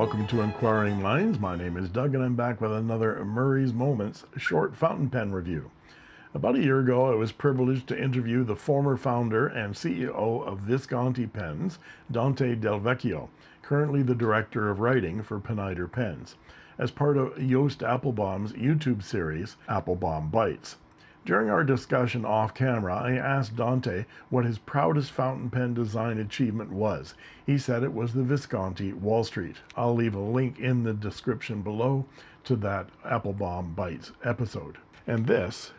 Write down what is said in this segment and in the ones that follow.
welcome to Inquiring Minds. My name is Doug and I'm back with another Murray's Moments short fountain pen review. About a year ago, I was privileged to interview the former founder and CEO of Visconti Pens, Dante Del Vecchio, currently the director of writing for Pineider Pens, as part of Joost Appelbaum's YouTube series, Appelbaum Bites. During our discussion off camera, I asked Dante what his proudest fountain pen design achievement was. He said it was the Visconti Wall Street. I'll leave a link in the description below to that Appelbaum Bites episode. And this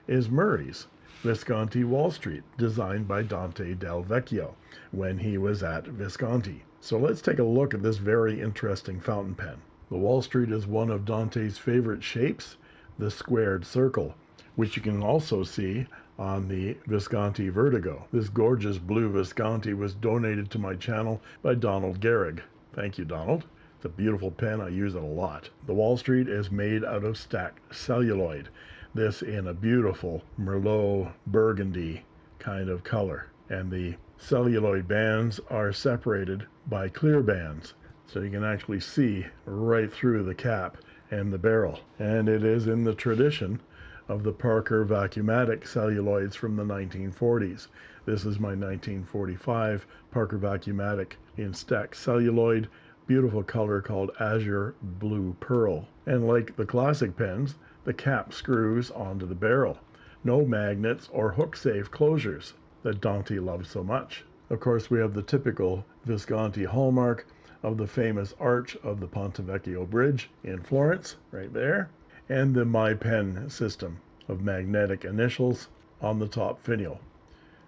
is Murray's Visconti Wall Street, designed by Dante Del Vecchio when he was at Visconti. So let's take a look at this very interesting fountain pen. The Wall Street is one of Dante's favorite shapes, the squared circle, which you can also see on the Visconti Vertigo. This gorgeous blue Visconti was donated to my channel by Donald Gehrig. Thank you, Donald. It's a beautiful pen. I use it a lot. The Wall Street is made out of stacked celluloid. This in a beautiful Merlot burgundy kind of color. And the celluloid bands are separated by clear bands, so you can actually see right through the cap and the barrel. And it is in the tradition of the Parker Vacuumatic celluloids from the 1940s. This is my 1945 Parker Vacuumatic in stacked celluloid, beautiful color called Azure Blue Pearl. And like the classic pens, the cap screws onto the barrel. No magnets or hook-safe closures that Dante loves so much. Of course, we have the typical Visconti hallmark of the famous arch of the Ponte Vecchio Bridge in Florence, right there, and the My Pen system of magnetic initials on the top finial.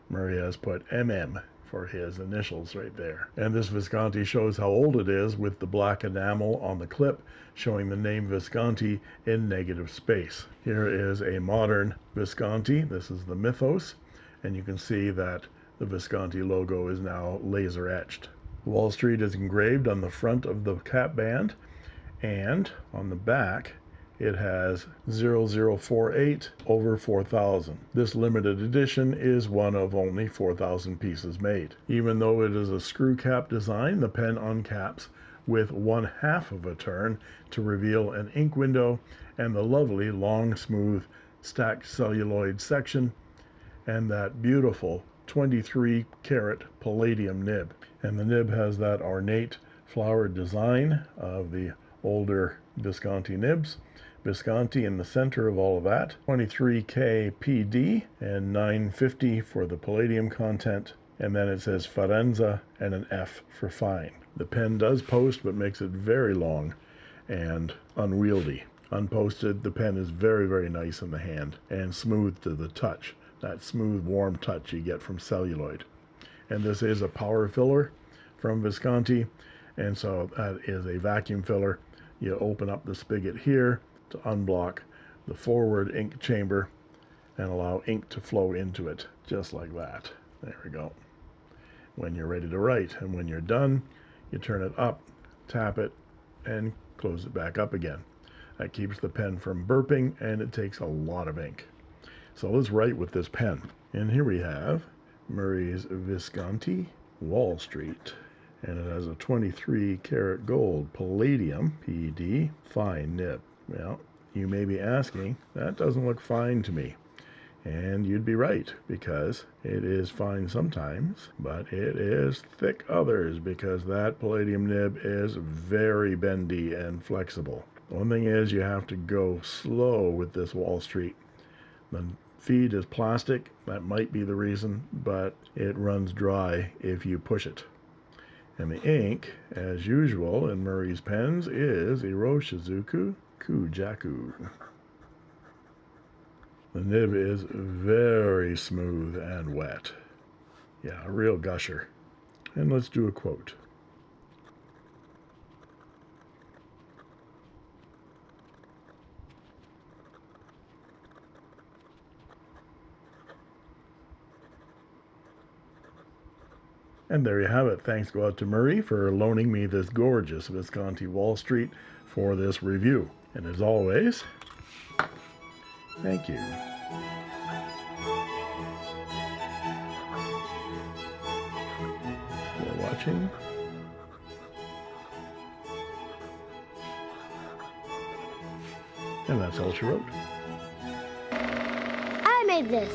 Murray has put MM for his initials right there. And this Visconti shows how old it is with the black enamel on the clip showing the name Visconti in negative space. Here is a modern Visconti. This is the Mythos, and you can see that the Visconti logo is now laser etched. Wall Street is engraved on the front of the cap band, and on the back it has 0048 over 4,000. This limited edition is one of only 4,000 pieces made. Even though it is a screw cap design, the pen uncaps with 1/2 of a turn to reveal an ink window and the lovely long smooth stacked celluloid section and that beautiful 23 karat palladium nib. And the nib has that ornate flowered design of the older Visconti nibs. Visconti in the center of all of that, 23K PD and 950 for the palladium content, and then it says Faenza and an F for fine. The pen does post but makes it very long and unwieldy. Unposted, the pen is very, very nice in the hand and smooth to the touch, that smooth warm touch you get from celluloid. And this is a power filler from Visconti, and so that is a vacuum filler. You open up the spigot here to unblock the forward ink chamber and allow ink to flow into it, just like that. There we go. When you're ready to write, and when you're done, you turn it up, tap it, and close it back up again. That keeps the pen from burping, and it takes a lot of ink. So let's write with this pen. And here we have Murray's Visconti Wall Street, and it has a 23 karat gold palladium PD fine nib. Well, you may be asking, that doesn't look fine to me. And you'd be right, because it is fine sometimes, but it is thick others, because that palladium nib is very bendy and flexible. One thing is, you have to go slow with this Wall Street. The feed is plastic, that might be the reason, but it runs dry if you push it. And the ink, as usual in Murray's pens, is Iroshizuku Kujaku. The nib is very smooth and wet. Yeah, a real gusher. And let's do a quote. And there you have it. Thanks go out to Murray for loaning me this gorgeous Visconti Wall Street for this review. And as always, thank you. For watching. And that's all she wrote. I made this.